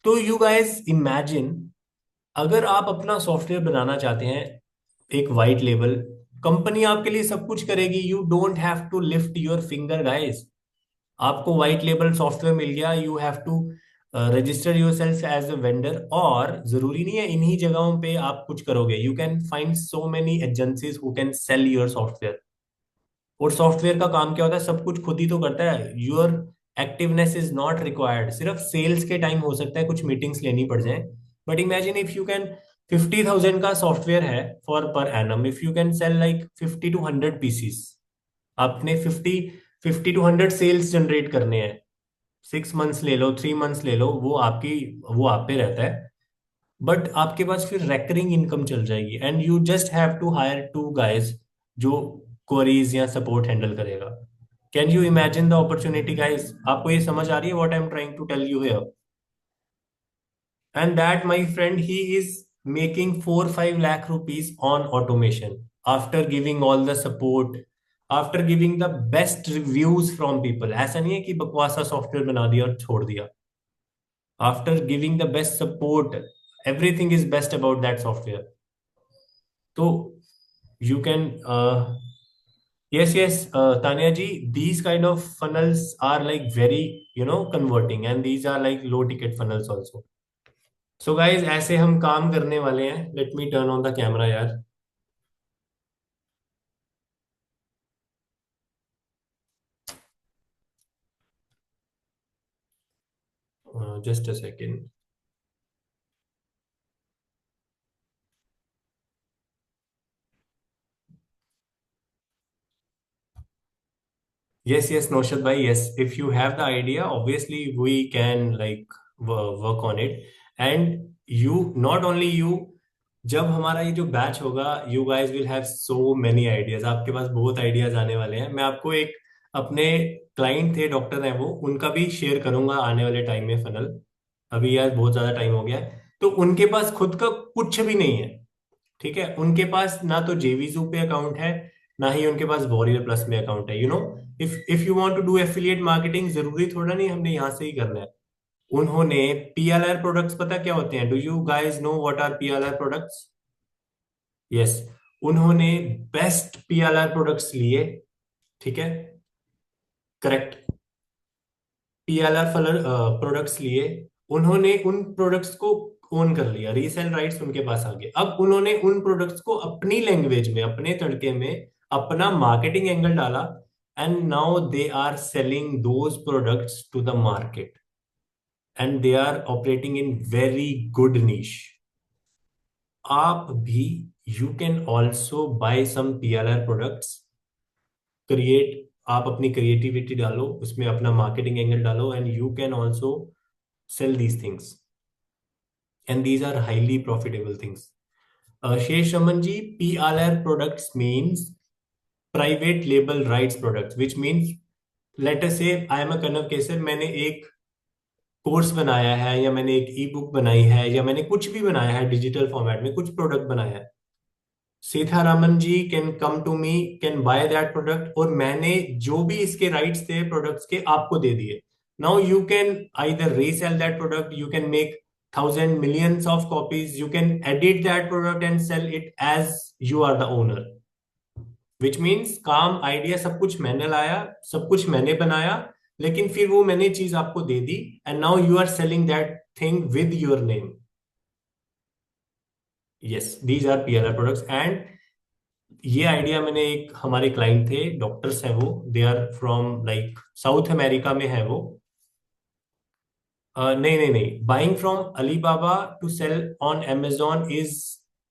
तो यू गाइस इमेजिन, अगर आप अपना सॉफ्टवेयर बनाना चाहते हैं, एक वाइट लेबल कंपनी आपके लिए सब कुछ करेगी, you don't have to lift your finger guys. आपको व्हाइट लेबल सॉफ्टवेयर मिल गया, you have to register yourself as a vendor. और जरूरी नहीं है इन्हीं जगहों पे आप कुछ करोगे, you can find so many agencies who can sell your software. और सॉफ्टवेयर का काम क्या होता है, सब कुछ खुद ही तो करता है। Your activeness is not required, सिर्फ सेल्स के टाइम हो सकता है कुछ मीटिंग्स लेनी पड़ जाए। But imagine if you can, 50,000 का सॉफ्टवेयर है for per annum, if you can sell like 50 to 100 pieces, आपने 50 टू 100 सेल्स जनरेट करने हैं। 6 मंथ्स ले लो, 3 मंथ्स ले लो, वो आप पे रहता है। बट आपके पास फिर रेकरिंग इनकम चल जाएगी, and you just have to hire 2 guys जो क्वेरीज या सपोर्ट हैंडल करेगा। Can you imagine the opportunity guys? आपको ये समझ आ रही है what I am trying to tell you here? And that, my friend, he is making 4-5 lakh rupees on automation after giving all the support, after giving the best reviews from people. ऐसा नहीं है कि बकवासा software बना दिया और छोड़ दिया। After giving the best support, everything is best about that software. तो you can yes, yes, Tanya ji, these kind of funnels are like very, converting, and these are like low ticket funnels also. So guys ऐसे हम काम करने वाले हैं। Let me turn on the camera यार। Just a second. Yes, yes, Noshad bhai, yes. If you have the idea, obviously we can like work on it. And you, not only you, जब हमारा ये जो batch होगा, you guys will have so many ideas. आपके पास बहुत ideas आने वाले हैं। मैं आपको एक अपने क्लाइंट थे, डॉक्टर हैं वो, उनका भी शेयर करूंगा आने वाले टाइम में फनल। अभी यार बहुत ज्यादा टाइम हो गया है। तो उनके पास खुद का कुछ भी नहीं है, ठीक है? उनके पास ना तो जेवीजू पे अकाउंट है, ना ही उनके पास वॉरियर प्लस में अकाउंट है। If you want to do affiliate marketing, जरूरी थोड़ा नहीं हमने यहां से ही करना है। उन्होंने पीएलआर प्रोडक्ट्स, पता क्या होते हैं? Do you guys know what are PLR products? Yes, उन्होंने बेस्ट पीएलआर प्रोडक्ट्स लिए, ठीक है, करेक्ट, पीएलआर प्रोडक्ट्स लिए। उन्होंने उन प्रोडक्ट्स को ओन कर लिया, रीसेल राइट्स उनके पास आ गए। अब उन्होंने उन प्रोडक्ट्स को अपनी लैंग्वेज में, अपने तड़के में, अपना मार्केटिंग एंगल डाला, and now they are selling those products to the market, and they are operating in very good niche. आप भी, you can also buy some PLR products, create, आप अपनी क्रिएटिविटी डालो उसमें, अपना मार्केटिंग एंगल डालो, and you can also sell these things, and these are highly profitable things. Shesh Raman ji, PLR products means private label rights products, which means, let us say I am a Kanav Kesar, मैंने एक course बनाया है, या मैंने एक ई book बनाई है, या मैंने कुछ भी बनाया है डिजिटल फॉर्मेट में, कुछ प्रोडक्ट बनाया है। Sitaraman ji can come to me, can buy that product, और मैंने जो भी इसके राइट्स थे प्रोडक्ट्स के आपको दे दिए। Now you can either resale that product, you can make 1,000 millions of copies, you can edit that product and sell it as you are the owner, which means काम आइडिया सब कुछ मैंने लाया, सब कुछ मैंने बनाया, लेकिन फिर वो मैंने चीज आपको दे दी, and now you are selling that thing with your name. Yes, these are PLR products. And ये आइडिया मैंने, एक हमारे क्लाइंट थे, डॉक्टर्स हैं वो, they are from like South America में है वो। नहीं नहीं नहीं, buying from Alibaba to sell on Amazon is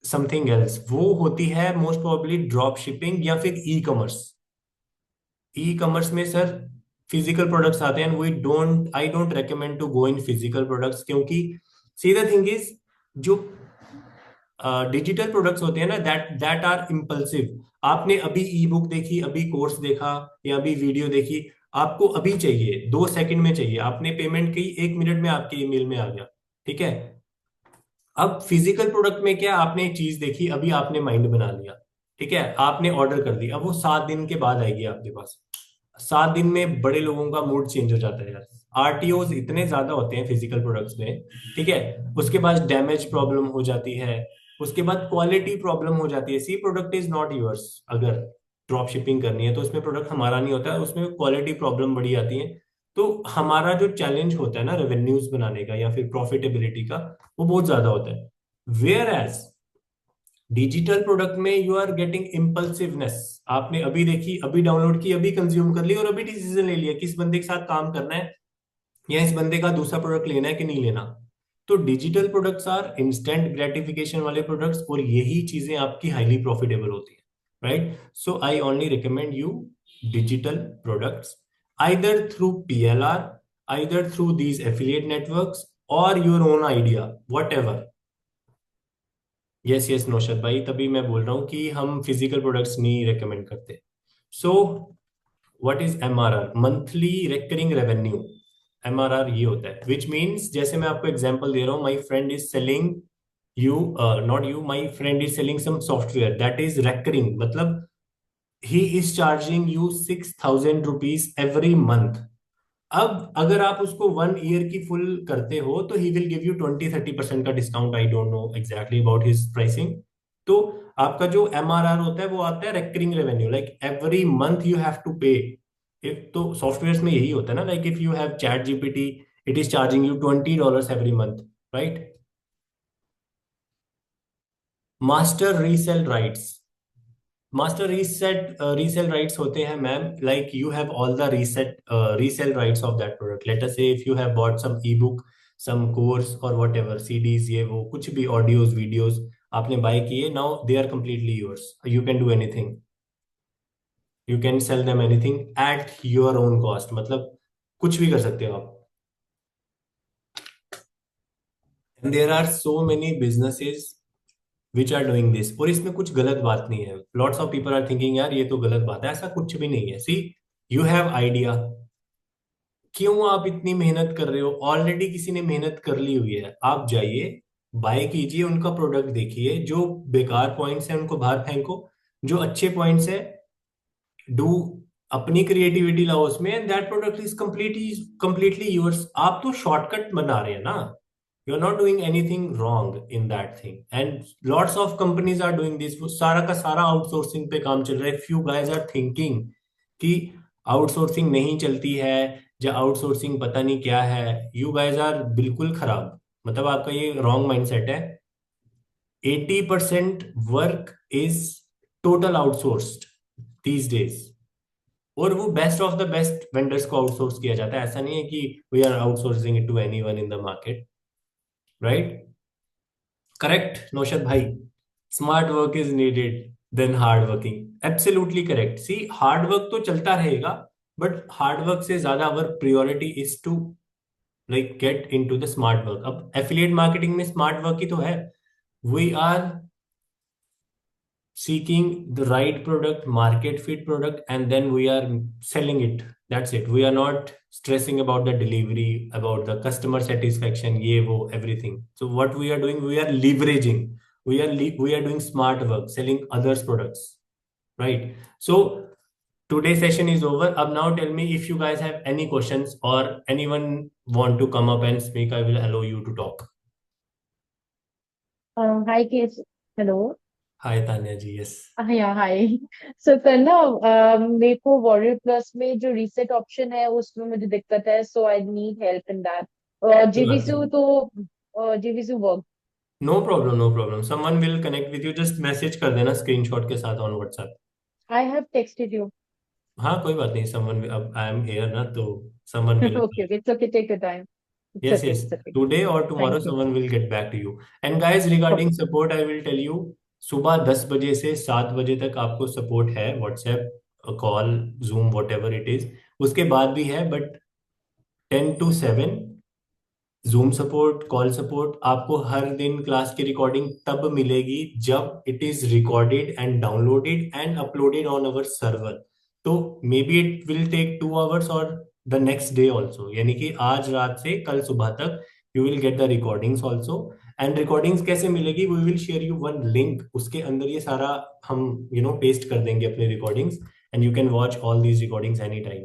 something else. वो होती है मोस्ट प्रोबेबली ड्रॉप शिपिंग या फिर ई कॉमर्स। ई कॉमर्स में सर फिजिकल प्रोडक्ट्स आते हैं, we don't, I don't recommend to go in physical products, क्योंकि see the thing is, जो डिजिटल प्रोडक्ट्स होते हैं ना, दैट दैट आर इम्पल्सिव। आपने अभी ई बुक देखी, अभी कोर्स देखा, या अभी वीडियो देखी, आपको अभी चाहिए, 2 सेकंड में चाहिए, आपने पेमेंट की, 1 मिनट में आपके ईमेल में आ गया, ठीक है? अब फिजिकल प्रोडक्ट में क्या, आपने एक चीज देखी, अभी आपने माइंड बना लिया, ठीक है, आपने ऑर्डर कर दी, अब वो 7 दिन के बाद आएगी आपके पास। 7 दिन में बड़े लोगों का मूड चेंज हो जाता है यार। आरटीओज इतने ज्यादा होते हैं फिजिकल प्रोडक्ट्स में, ठीक है, उसके बाद डैमेज प्रॉब्लम हो जाती है, उसके बाद क्वालिटी प्रॉब्लम हो जाती है। सी प्रोडक्ट इज नॉट यूअर्स, अगर ड्रॉप शिपिंग करनी है तो उसमें प्रोडक्ट हमारा नहीं होता है, उसमें क्वालिटी प्रॉब्लम बड़ी आती है। तो हमारा जो चैलेंज होता है ना रेवेन्यूज बनाने का या फिर प्रॉफिटेबिलिटी का, वो बहुत ज्यादा होता है। वेयर एज डिजिटल प्रोडक्ट में यू आर गेटिंग इम्पल्सिवनेस। आपने अभी देखी, अभी डाउनलोड की, अभी कंज्यूम कर ली और अभी डिसीजन ले लिया किस बंदे के साथ काम करना है या इस बंदे का दूसरा प्रोडक्ट लेना है कि नहीं लेना। तो digital products are instant gratification वाले प्रोडक्ट्स, और यही चीजें आपकी हाईली प्रॉफिटेबल होती है, right? So I only recommend you digital products, either through PLR, either through these affiliate networks, or your own idea, whatever. Yes yes Naushad भाई, तभी मैं बोल रहा हूँ कि हम फिजिकल प्रोडक्ट्स नहीं रेकमेंड करते। So what is MRR? Monthly recurring revenue. MRR ये होता है, विच मीन्स जैसे मैं आपको एग्जांपल दे रहा हूँ, my friend is selling you, not you, my friend is selling some software that is recurring, मतलब he is charging you 6,000 rupees every month. अब अगर आप उसको 1 ईयर की फुल करते हो तो ही विल गिव यू 20-30% का discount, I don't know exactly about his pricing. तो आपका जो MRR होता है वो आता है recurring revenue, like every month you have to pay. एक तो सॉफ्टवेयर में यही होता है ना, like if you have ChatGPT, it is charging you $20 every month, right? Master resale rights. Master resale rights होते हैं ma'am, like you have all the resale rights of that product. Let us say if you have bought some e book, some course और whatever CDs, ये वो कुछ भी audios videos आपने buy किए, now they are completely yours, you can do anything, you can sell them anything at your own cost, मतलब कुछ भी कर सकते हो आप। And there are so many businesses which are doing this, और इसमें कुछ गलत बात नहीं है। Lots of people are thinking यार ये तो गलत बात है, ऐसा कुछ भी नहीं है। सी, यू हैव आइडिया, क्यों आप इतनी मेहनत कर रहे हो? ऑलरेडी किसी ने मेहनत कर ली हुई है, आप जाइए बाय कीजिए, उनका प्रोडक्ट देखिए, जो बेकार पॉइंट्स हैं उनको बाहर फेंको, जो अच्छे पॉइंट्स है डू, अपनी क्रिएटिविटी लाओ उसमें, and that product is completely completely yours. आप तो शॉर्टकट बना रहे हैं ना, you are not doing anything wrong in that thing, and lots of companies are doing this. वो सारा का सारा आउटसोर्सिंग पे काम चल रहा है। फ्यू गाइज आर थिंकिंग कि आउटसोर्सिंग नहीं चलती है, या आउटसोर्सिंग पता नहीं क्या है। यू गाइज आर बिल्कुल खराब, मतलब आपका ये रॉन्ग माइंडसेट है। 80% work is total outsourced these days, और वो best of the best vendors को आउटसोर्स किया जाता है। ऐसा नहीं है कि we are outsourcing it to anyone in the market, right? Correct Naushad भाई? Smart work is needed then hard working, absolutely correct. See, hard work तो चलता रहेगा, बट हार्ड वर्क से ज्यादा our priority is to like get into the smart work. अब affiliate marketing में smart work ही तो है। We are seeking the right product, market fit product, and then we are selling it. That's it. We are not stressing about the delivery, about the customer satisfaction, ye wo everything. So what we are doing, we are leveraging. We are doing smart work, selling others products, right? So today's session is over. Ab now tell me if you guys have any questions or anyone want to come up and speak. I will allow you to talk. Hi case, hello. Hi Tanya ji, yes. या हाय। सो कल ना मेरे को warrior plus में जो reset option है उसमें मुझे दिक्कत है, so I need help in that. कोई बात जीवीसू नहीं। तो जीवीसू work. No problem no problem, someone will connect with you, just message कर देना स्क्रीनशॉट के साथ on WhatsApp. I have texted you. हाँ कोई बात नहीं, समवन, अब आई एम हियर ना, तो someone will. Okay okay, it's okay, take your time. It's yes okay, yes, it's okay. Today और tomorrow thank you. Someone will get back to you. And guys regarding support I will tell you, सुबह 10 बजे से 7 बजे तक आपको support है, WhatsApp call, Zoom, whatever it is. उसके बाद भी है, but 10 to 7 Zoom support, call support. आपको हर दिन क्लास की रिकॉर्डिंग तब मिलेगी जब it is recorded and downloaded and uploaded on our server. तो maybe it will take 2 hours और द नेक्स्ट डे ऑल्सो, यानी कि आज रात से कल सुबह तक you will get the recordings also. And recordings कैसे मिलेगी? We will share you one link, उसके अंदर ये सारा हम पेस्ट कर देंगे अपने recordings, and you can watch all these recordings any time.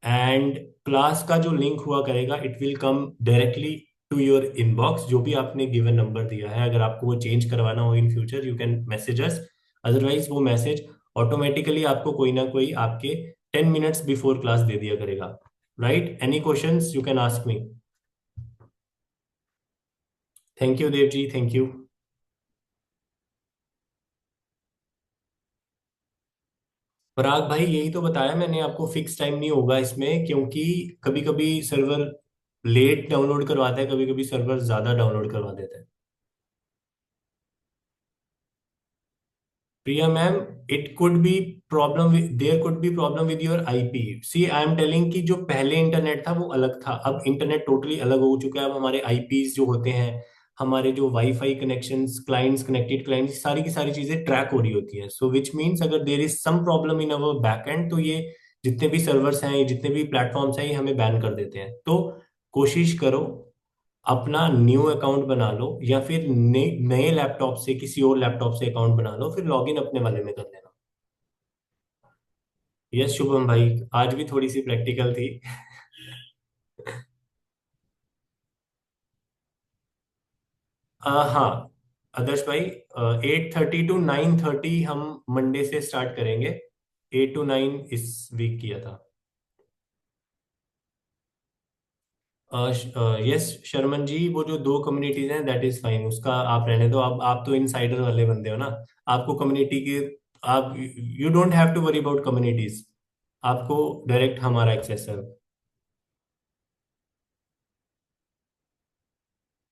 And class का जो लिंक हुआ करेगा, it will come directly to your inbox, जो भी आपने गिवन नंबर दिया है। अगर आपको वो चेंज करवाना हो in future you can message us, otherwise वो मैसेज ऑटोमेटिकली आपको कोई ना कोई आपके 10 मिनट्स बिफोर क्लास दे दिया करेगा। Right, any questions you can ask me. Thank you Dev ji, thank you. Parag भाई यही तो बताया मैंने आपको, फिक्स टाइम नहीं होगा इसमें, क्योंकि कभी कभी सर्वर लेट डाउनलोड करवाता है, कभी कभी सर्वर ज्यादा डाउनलोड करवा देता है। Priya ma'am, it could be problem, there could be problem with your IP. See I am telling कि जो पहले इंटरनेट था वो अलग था, अब इंटरनेट टोटली अलग हो चुका है। अब हमारे आईपीज जो होते हैं, हमारे जो wifi connections, clients, connected clients, सारी की सारी चीजें ट्रैक हो रही होती हैं। सो विच मीन्स अगर there is some problem in our back end, तो ये जितने भी सर्वर्स हैं, ये जितने भी प्लेटफॉर्म्स हैं, ये हमें बैन कर देते हैं। तो कोशिश करो अपना न्यू अकाउंट बना लो, या फिर नए लैपटॉप से, किसी और लैपटॉप से अकाउंट बना लो, फिर लॉगिन अपने वाले में कर लेना। यस शुभम भाई, आज भी थोड़ी सी प्रैक्टिकल थी। हाँ आदर्श भाई, 8:30 to 9:30 हम मंडे से स्टार्ट करेंगे। 8 to 9 इस वीक किया था। यस शर्मन जी, वो जो दो कम्युनिटीज हैं दैट इज फाइन, उसका आप रहने दो। आप तो इनसाइडर वाले बंदे हो ना, आपको कम्युनिटी के, आप you don't have to worry about communities, आपको डायरेक्ट हमारा एक्सेस है।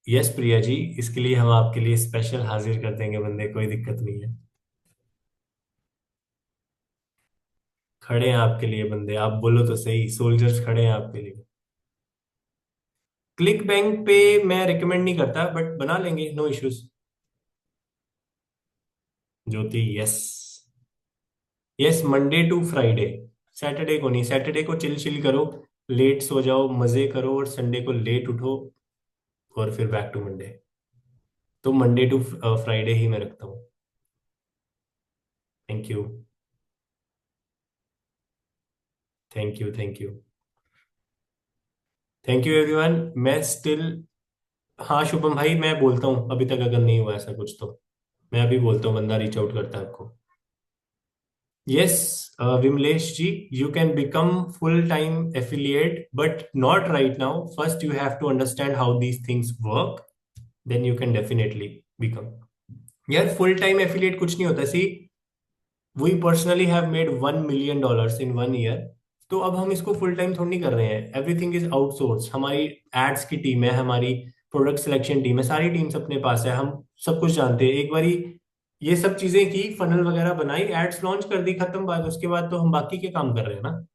यस प्रिया जी, इसके लिए हम आपके लिए स्पेशल हाजिर कर देंगे बंदे, कोई दिक्कत नहीं है। खड़े हैं आपके लिए बंदे, आप बोलो तो सही, सोल्जर्स खड़े हैं आपके लिए। क्लिक बैंक पे मैं रिकमेंड नहीं करता, बट बना लेंगे, no issues. Jyoti yes. Yes Monday to Friday, Saturday को नहीं, सैटरडे को चिल चिल करो, लेट सो जाओ, मजे करो, और संडे को लेट उठो, और फिर बैक टू मंडे। तो मंडे टू फ्राइडे ही मैं रखता हूँ। Thank you, thank you, thank you, thank you everyone. मैं स्टिल, हाँ शुभम भाई मैं बोलता हूँ, अभी तक अगर नहीं हुआ ऐसा कुछ तो मैं अभी बोलता हूँ, बंदा रीच आउट करता है आपको। Yes Vimlesh ji, you can become full time affiliate but not right now, first you have to understand how these things work, then you can definitely become. यार फुल टाइम एफिलिएट कुछ नहीं होता, see we personally have made $1 million in 1 year. तो अब हम इसको full time थोड़ी नहीं कर रहे हैं, एवरीथिंग इज आउटसोर्स। हमारी एड्स की टीम है, हमारी प्रोडक्ट सिलेक्शन टीम है, सारी टीम्स अपने पास है, हम सब कुछ जानते हैं। एक बारी ये सब चीजें की, फनल वगैरह बनाई, एड्स लॉन्च कर दी, खत्म बात। उसके बाद तो हम बाकी के काम कर रहे हैं ना।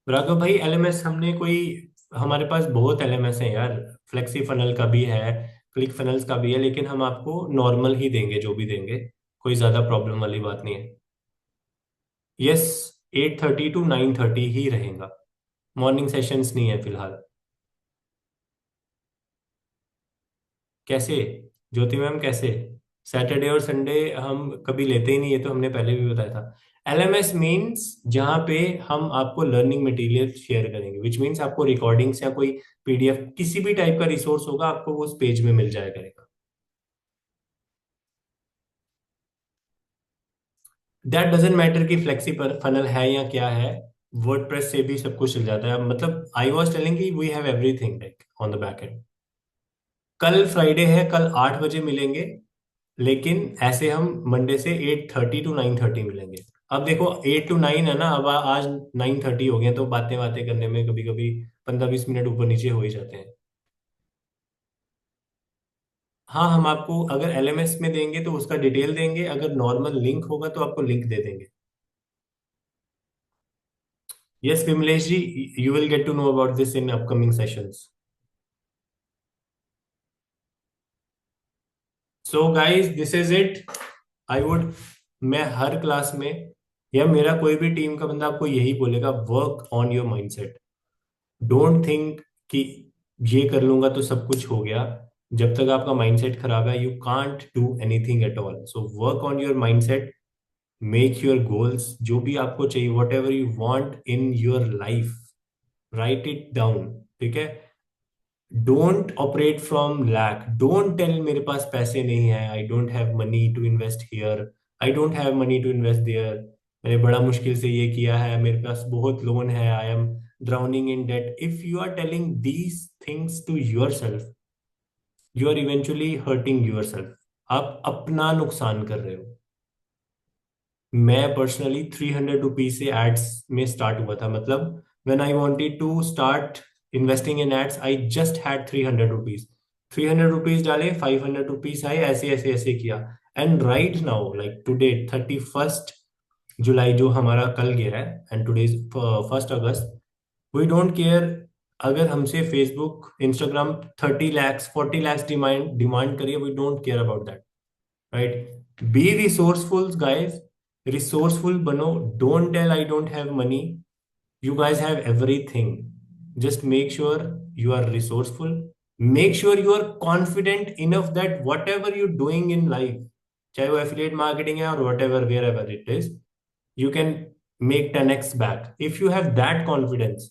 राघव भाई एलएमएस हमने कोई, हमारे पास बहुत एलएमएस है यार, फ्लेक्सी फनल का भी है, क्लिक फनल्स का भी है, लेकिन हम आपको नॉर्मल ही देंगे, जो भी देंगे, कोई ज्यादा प्रॉब्लम वाली बात नहीं है। यस 8:30 to 9:30 ही रहेगा, मॉर्निंग सेशंस नहीं है फिलहाल। कैसे ज्योति मैम, कैसे? सैटरडे और संडे हम कभी लेते ही नहीं, है तो हमने पहले भी बताया था। एलएमएस मीन्स जहाँ पे हम आपको लर्निंग मटेरियल शेयर करेंगे, विच मीन्स आपको रिकॉर्डिंग्स या कोई पीडीएफ किसी भी टाइप का रिसोर्स होगा, आपको वो उस पेज में मिल जाया करेगा। दैट डजेंट मैटर कि फ्लेक्सी पर फनल है या क्या है, वर्डप्रेस से भी सब कुछ चल जाता है। मतलब आई वॉज टेलिंग कि we have everything like on the back end. कल फ्राइडे है, कल 8 बजे मिलेंगे, लेकिन ऐसे हम मंडे से 8:30 to 9:30 मिलेंगे। अब देखो 8 to 9 है ना, अब आज 9:30 हो गए, तो बातें बातें करने में कभी कभी 15-20 मिनट ऊपर नीचे हो ही जाते हैं। हाँ हम आपको अगर एलएमएस में देंगे तो उसका डिटेल देंगे, अगर नॉर्मल लिंक होगा तो आपको लिंक दे देंगे। Yes Vimlesh ji, you will get to know about this in upcoming sessions. So guys this is it. I would, मैं हर क्लास में, या मेरा कोई भी टीम का बंदा आपको यही बोलेगा, work on your mindset. Don't think कि ये कर लूंगा तो सब कुछ हो गया। जब तक आपका माइंडसेट खराब है you can't do anything at all. So work on your mindset, make your goals, जो भी आपको चाहिए, whatever you want in your life, write it down. ठीक है। Don't operate from lack, don't tell मेरे पास पैसे नहीं है, I don't have money to invest here, I don't have money to invest there, मैंने बड़ा मुश्किल से ये किया है, मेरे पास बहुत लोन है, I am drowning in debt. If you are telling these things to yourself, you are eventually hurting yourself, आप अपना नुकसान कर रहे हो। मैं पर्सनली 300 रुपीज से एड्स में स्टार्ट हुआ था, मतलब when I wanted to start investing in ads I just had 300 rupees, 300 rupees डाले, 500 रुपीज आए, ऐसे ऐसे ऐसे किया। And right now like today 31 जुलाई जो हमारा कल गया है, एंड टुडे 1 अगस्त, वी डोंट केयर अगर हमसे Facebook Instagram 30 lakhs 40 lakhs demand demand करिए, we don't care about that, right. Be resourceful guys, resourceful बनो, don't tell I don't have money, you guys have everything, just make sure you are resourceful, make sure you are confident enough that whatever you're doing in life, चाहे वो affiliate marketing है और whatever wherever it is, you can make 10x back if you have that confidence,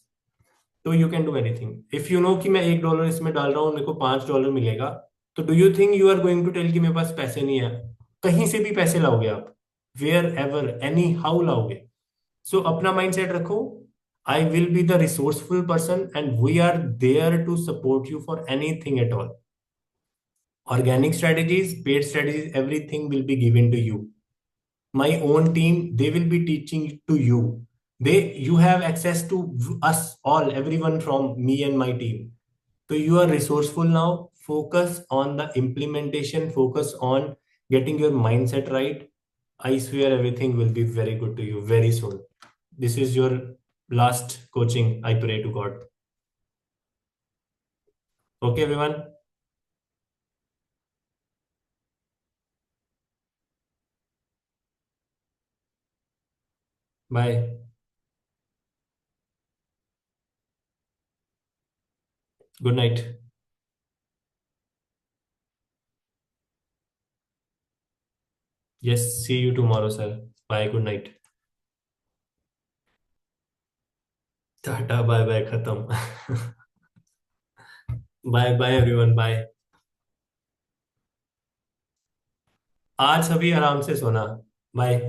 तो you can do anything. If you know कि मैं $1 इसमें डाल रहा हूँ मेरे को $5 मिलेगा, तो do you think you are going to tell कि मेरे पास पैसे नहीं है? कहीं से भी पैसे लाओगे आप, वेयर एवर एनी हाउ लाओगे। सो अपना माइंड सेट रखो, I will be the resourceful person and we are there to support you for anything at all. Organic strategies, paid strategies, everything will be given to you. My own team, they will be teaching to you. You have access to us all, everyone from me and my team. So you are resourceful now. Focus on the implementation, focus on getting your mindset right. I swear everything will be very good to you very soon. This is your last coaching, I pray to God. Okay, everyone. Bye. Good night. Yes, see you tomorrow, sir. Bye. Good night. Ta-ta bye bye खत्म। Bye bye everyone, bye. आज सभी आराम से सोना। Bye.